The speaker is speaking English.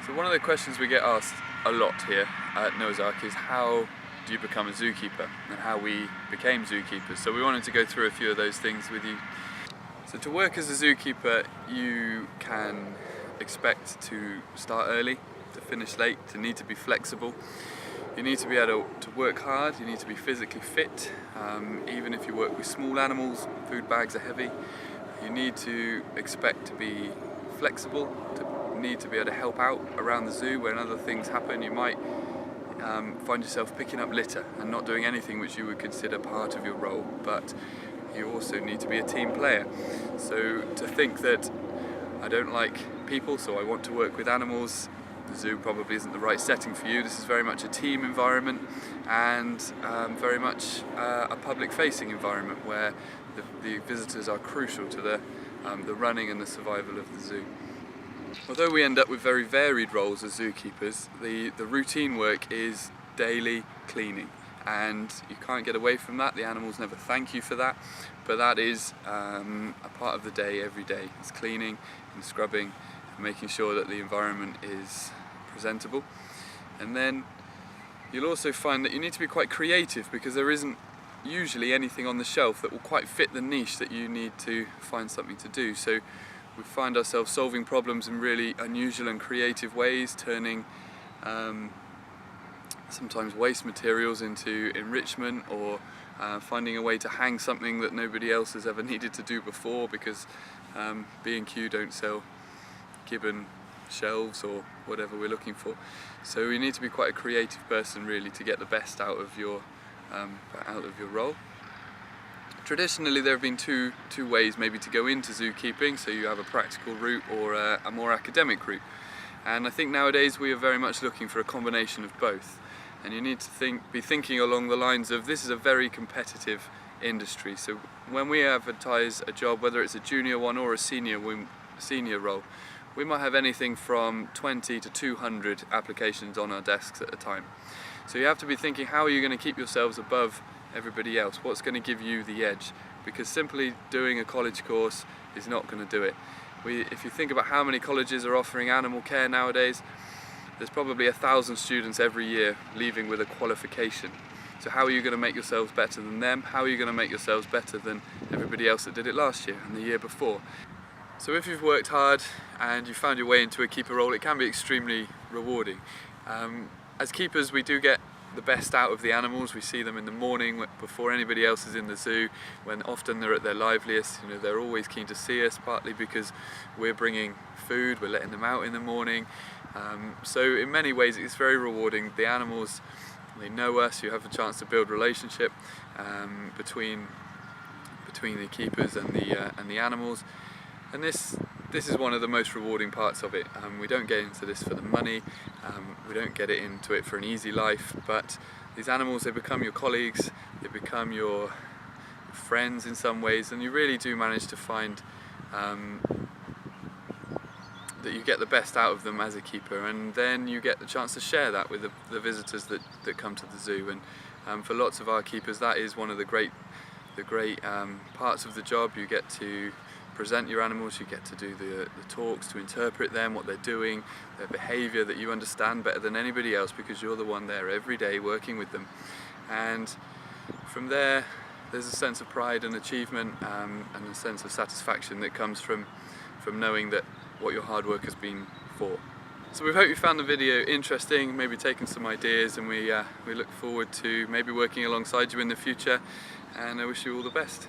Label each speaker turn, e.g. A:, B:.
A: So one of the questions we get asked a lot here at Noah's Ark is how do you become a zookeeper and how we became zookeepers. So we wanted to go through a few of those things with you. So to work as a zookeeper, you can expect to start early, to finish late, to need to be flexible. You need to be able to work hard, you need to be physically fit. Even if you work with small animals, food bags are heavy. You need to expect to be flexible, to need to be able to help out around the zoo when other things happen. You might find yourself picking up litter and not doing anything which you would consider part of your role, but you also need to be a team player. So to think that I don't like people, so I want to work with animals, the zoo probably isn't the right setting for you. This is very much a team environment and very much a public-facing environment where the visitors are crucial to the running and the survival of the zoo. Although we end up with very varied roles as zookeepers, the routine work is daily cleaning, and you can't get away from that. The animals never thank you for that, but that is a part of the day every day. It's cleaning and scrubbing and making sure that the environment is presentable. And then you'll also find that you need to be quite creative, because there isn't usually anything on the shelf that will quite fit the niche that you need to find something to do. So we find ourselves solving problems in really unusual and creative ways, turning sometimes waste materials into enrichment, or finding a way to hang something that nobody else has ever needed to do before, because B&Q don't sell gibbon shelves or whatever we're looking for. So we need to be quite a creative person really to get the best out of your role. Traditionally there have been two ways maybe to go into zookeeping, so you have a practical route or a more academic route. And I think nowadays we are very much looking for a combination of both. And you need to be thinking along the lines of, this is a very competitive industry. So when we advertise a job, whether it's a junior one or a senior role, we might have anything from 20 to 200 applications on our desks at a time. So you have to be thinking, how are you going to keep yourselves above everybody else? What's going to give you the edge? Because simply doing a college course is not going to do it. If you think about how many colleges are offering animal care nowadays, there's probably 1,000 students every year leaving with a qualification. So how are you going to make yourselves better than them? How are you going to make yourselves better than everybody else that did it last year and the year before? So if you've worked hard and you found your way into a keeper role, it can be extremely rewarding. As keepers, we do get the best out of the animals. We see them in the morning before anybody else is in the zoo, when often they're at their liveliest. You know, they're always keen to see us, partly because we're bringing food, we're letting them out in the morning. So in many ways it's very rewarding. The animals, they know us. You have a chance to build relationship between the keepers and the animals. And this is one of the most rewarding parts of it. We don't get into this for the money, we don't get into it for an easy life, but these animals, they become your colleagues, they become your friends in some ways, and you really do manage to find that you get the best out of them as a keeper, and then you get the chance to share that with the visitors that come to the zoo. And for lots of our keepers, that is one of the great parts of the job. You get to present your animals, you get to do the talks, to interpret them, what they're doing, their behaviour that you understand better than anybody else, because you're the one there every day working with them. And from there, there's a sense of pride and achievement and a sense of satisfaction that comes from knowing that what your hard work has been for. So we hope you found the video interesting, maybe taken some ideas, and we look forward to maybe working alongside you in the future, and I wish you all the best.